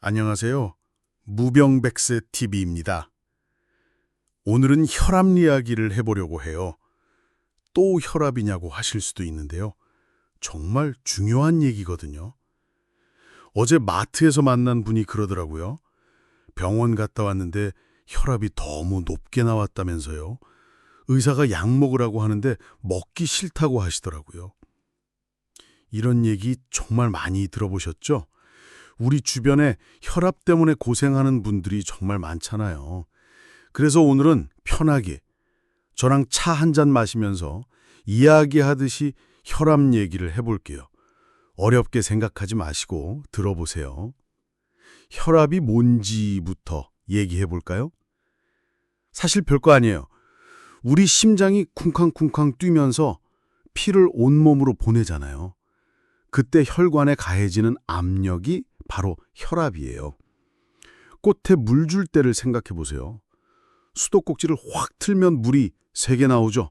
안녕하세요. 무병백세 TV입니다. 오늘은 혈압 이야기를 해보려고 해요. 또 혈압이냐고 하실 수도 있는데요. 정말 중요한 얘기거든요. 어제 마트에서 만난 분이 그러더라고요. 병원 갔다 왔는데 혈압이 너무 높게 나왔다면서요. 의사가 약 먹으라고 하는데 먹기 싫다고 하시더라고요. 이런 얘기 정말 많이 들어보셨죠? 우리 주변에 혈압 때문에 고생하는 분들이 정말 많잖아요. 그래서 오늘은 편하게 저랑 차 한 잔 마시면서 이야기하듯이 혈압 얘기를 해볼게요. 어렵게 생각하지 마시고 들어보세요. 혈압이 뭔지부터 얘기해볼까요? 사실 별거 아니에요. 우리 심장이 쿵쾅쿵쾅 뛰면서 피를 온몸으로 보내잖아요. 그때 혈관에 가해지는 압력이 바로 혈압이에요. 꽃에 물 줄 때를 생각해 보세요. 수도꼭지를 확 틀면 물이 3개 나오죠.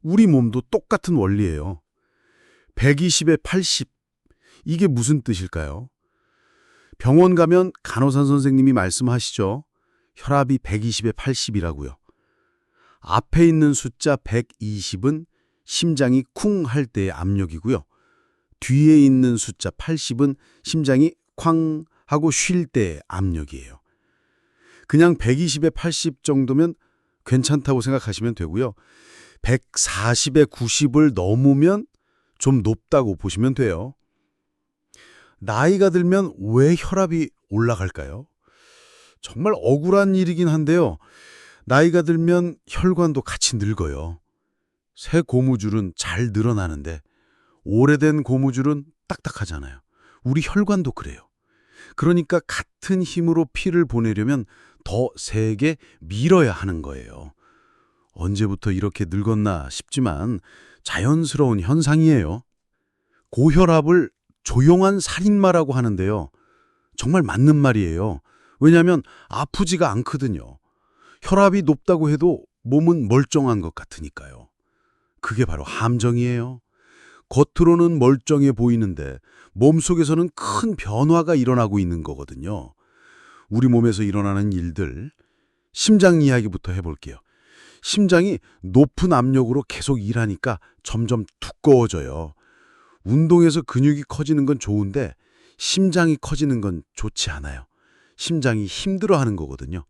우리 몸도 똑같은 원리예요. 120에 80. 이게 무슨 뜻일까요? 병원 가면 간호사 선생님이 말씀하시죠. 혈압이 120에 80이라고요. 앞에 있는 숫자 120은 심장이 쿵 할 때의 압력이고요. 뒤에 있는 숫자 80은 심장이 쾅 하고 쉴 때의 압력이에요. 그냥 120에 80 정도면 괜찮다고 생각하시면 되고요. 140에 90을 넘으면 좀 높다고 보시면 돼요. 나이가 들면 왜 혈압이 올라갈까요? 정말 억울한 일이긴 한데요. 나이가 들면 혈관도 같이 늙어요. 새 고무줄은 잘 늘어나는데 오래된 고무줄은 딱딱하잖아요. 우리 혈관도 그래요. 그러니까 같은 힘으로 피를 보내려면 더 세게 밀어야 하는 거예요. 언제부터 이렇게 늙었나 싶지만 자연스러운 현상이에요. 고혈압을 조용한 살인마라고 하는데요. 정말 맞는 말이에요. 왜냐하면 아프지가 않거든요. 혈압이 높다고 해도 몸은 멀쩡한 것 같으니까요. 그게 바로 함정이에요. 겉으로는 멀쩡해 보이는데 몸속에서는 큰 변화가 일어나고 있는 거거든요. 우리 몸에서 일어나는 일들, 심장 이야기부터 해볼게요. 심장이 높은 압력으로 계속 일하니까 점점 두꺼워져요. 운동에서 근육이 커지는 건 좋은데 심장이 커지는 건 좋지 않아요. 심장이 힘들어하는 거거든요.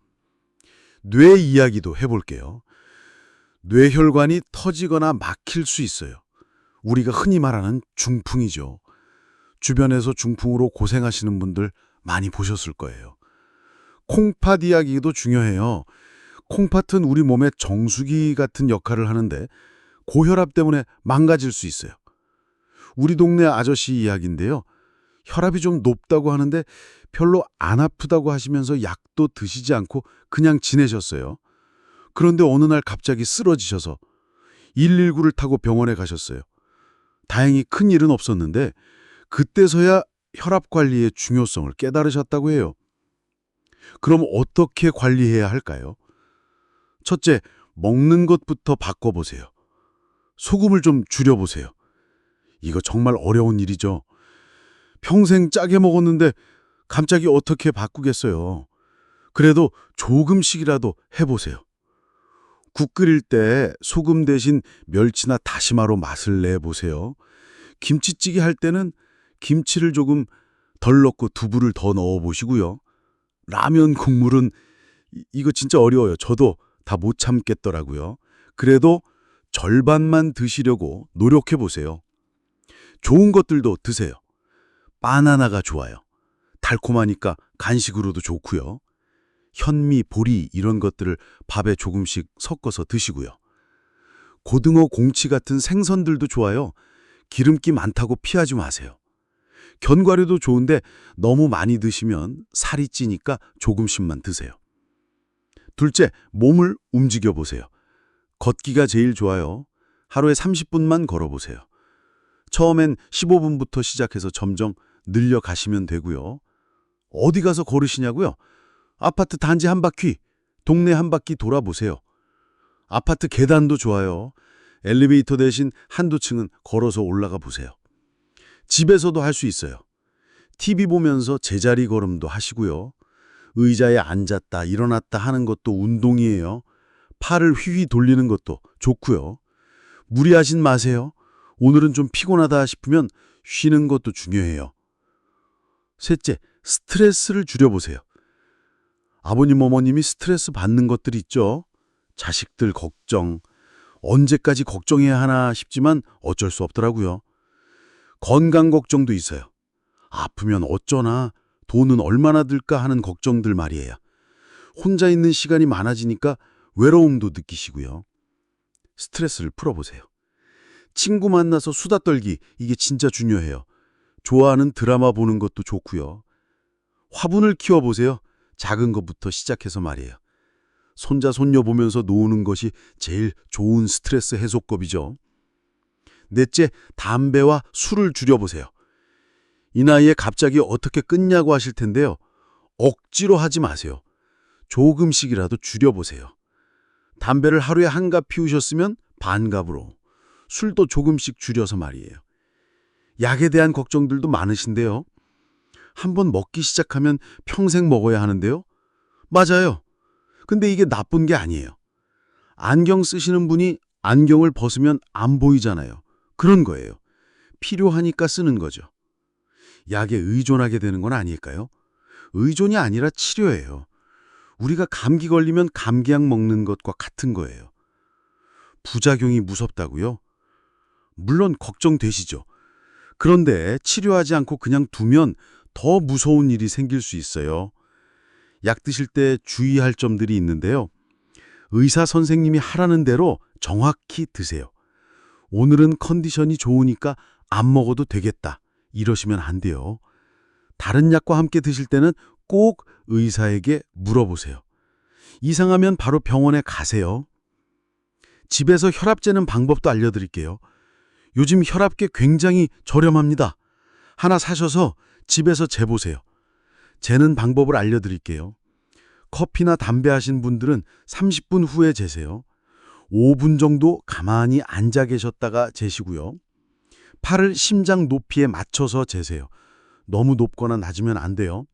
뇌 이야기도 해볼게요. 뇌혈관이 터지거나 막힐 수 있어요. 우리가 흔히 말하는 중풍이죠. 주변에서 중풍으로 고생하시는 분들 많이 보셨을 거예요. 콩팥 이야기도 중요해요. 콩팥은 우리 몸의 정수기 같은 역할을 하는데 고혈압 때문에 망가질 수 있어요. 우리 동네 아저씨 이야기인데요. 혈압이 좀 높다고 하는데 별로 안 아프다고 하시면서 약도 드시지 않고 그냥 지내셨어요. 그런데 어느 날 갑자기 쓰러지셔서 119를 타고 병원에 가셨어요. 다행히 큰 일은 없었는데 그때서야 혈압 관리의 중요성을 깨달으셨다고 해요. 그럼 어떻게 관리해야 할까요? 첫째, 먹는 것부터 바꿔보세요. 소금을 좀 줄여보세요. 이거 정말 어려운 일이죠. 평생 짜게 먹었는데 갑자기 어떻게 바꾸겠어요. 그래도 조금씩이라도 해보세요. 국 끓일 때 소금 대신 멸치나 다시마로 맛을 내보세요. 김치찌개 할 때는 김치를 조금 덜 넣고 두부를 더 넣어보시고요. 라면 국물은 이거 진짜 어려워요. 저도 다 못 참겠더라고요. 그래도 절반만 드시려고 노력해보세요. 좋은 것들도 드세요. 바나나가 좋아요. 달콤하니까 간식으로도 좋고요. 현미, 보리 이런 것들을 밥에 조금씩 섞어서 드시고요. 고등어, 공치 같은 생선들도 좋아요. 기름기 많다고 피하지 마세요. 견과류도 좋은데 너무 많이 드시면 살이 찌니까 조금씩만 드세요. 둘째, 몸을 움직여 보세요. 걷기가 제일 좋아요. 하루에 30분만 걸어보세요. 처음엔 15분부터 시작해서 점점 늘려가시면 되고요. 어디 가서 걸으시냐고요? 아파트 단지 한 바퀴, 동네 한 바퀴 돌아보세요. 아파트 계단도 좋아요. 엘리베이터 대신 한두 층은 걸어서 올라가 보세요. 집에서도 할 수 있어요. TV 보면서 제자리 걸음도 하시고요. 의자에 앉았다 일어났다 하는 것도 운동이에요. 팔을 휘휘 돌리는 것도 좋고요. 무리하진 마세요. 오늘은 좀 피곤하다 싶으면 쉬는 것도 중요해요. 셋째, 스트레스를 줄여보세요. 아버님, 어머님이 스트레스 받는 것들 있죠? 자식들 걱정, 언제까지 걱정해야 하나 싶지만 어쩔 수 없더라고요. 건강 걱정도 있어요. 아프면 어쩌나, 돈은 얼마나 들까 하는 걱정들 말이에요. 혼자 있는 시간이 많아지니까 외로움도 느끼시고요. 스트레스를 풀어보세요. 친구 만나서 수다 떨기, 이게 진짜 중요해요. 좋아하는 드라마 보는 것도 좋고요. 화분을 키워보세요. 작은 것부터 시작해서 말이에요. 손자, 손녀 보면서 노는 것이 제일 좋은 스트레스 해소법이죠. 넷째, 담배와 술을 줄여보세요. 이 나이에 갑자기 어떻게 끊냐고 하실 텐데요. 억지로 하지 마세요. 조금씩이라도 줄여보세요. 담배를 하루에 한 갑 피우셨으면 반갑으로, 술도 조금씩 줄여서 말이에요. 약에 대한 걱정들도 많으신데요. 한번 먹기 시작하면 평생 먹어야 하는데요. 맞아요. 근데 이게 나쁜 게 아니에요. 안경 쓰시는 분이 안경을 벗으면 안 보이잖아요. 그런 거예요. 필요하니까 쓰는 거죠. 약에 의존하게 되는 건 아닐까요? 의존이 아니라 치료예요. 우리가 감기 걸리면 감기약 먹는 것과 같은 거예요. 부작용이 무섭다고요? 물론 걱정되시죠. 그런데 치료하지 않고 그냥 두면 더 무서운 일이 생길 수 있어요. 약 드실 때 주의할 점들이 있는데요. 의사 선생님이 하라는 대로 정확히 드세요. 오늘은 컨디션이 좋으니까 안 먹어도 되겠다. 이러시면 안 돼요. 다른 약과 함께 드실 때는 꼭 의사에게 물어보세요. 이상하면 바로 병원에 가세요. 집에서 혈압 재는 방법도 알려드릴게요. 요즘 혈압계 굉장히 저렴합니다. 하나 사셔서 집에서 재보세요. 재는 방법을 알려드릴게요. 커피나 담배 하신 분들은 30분 후에 재세요. 5분 정도 가만히 앉아 계셨다가 재시고요. 팔을 심장 높이에 맞춰서 재세요. 너무 높거나 낮으면 안 돼요.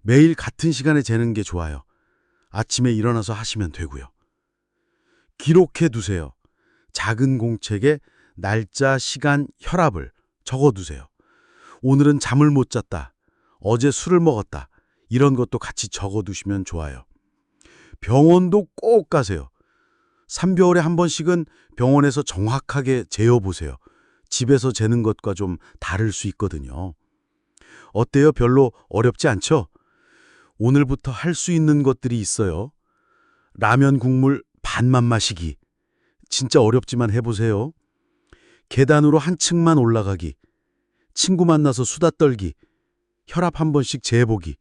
매일 같은 시간에 재는 게 좋아요. 아침에 일어나서 하시면 되고요. 기록해 두세요. 작은 공책에 날짜, 시간, 혈압을 적어두세요. 오늘은 잠을 못 잤다. 어제 술을 먹었다. 이런 것도 같이 적어두시면 좋아요. 병원도 꼭 가세요. 3개월에 한 번씩은 병원에서 정확하게 재어보세요. 집에서 재는 것과 좀 다를 수 있거든요. 어때요? 별로 어렵지 않죠? 오늘부터 할 수 있는 것들이 있어요. 라면 국물 반만 마시기. 진짜 어렵지만 해보세요. 계단으로 한 층만 올라가기. 친구 만나서 수다 떨기. 혈압 한 번씩 재보기.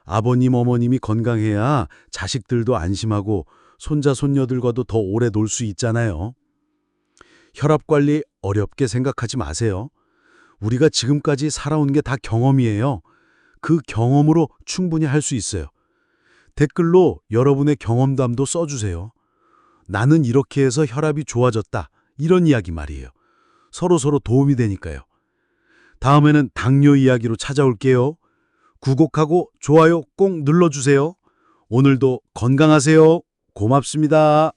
아버님, 어머님이 건강해야 자식들도 안심하고 손자, 손녀들과도 더 오래 놀 수 있잖아요. 혈압 관리 어렵게 생각하지 마세요. 우리가 지금까지 살아온 게 다 경험이에요. 그 경험으로 충분히 할 수 있어요. 댓글로 여러분의 경험담도 써주세요. 나는 이렇게 해서 혈압이 좋아졌다. 이런 이야기 말이에요. 서로서로 도움이 되니까요. 다음에는 당뇨 이야기로 찾아올게요. 구독하고 좋아요 꼭 눌러주세요. 오늘도 건강하세요. 고맙습니다.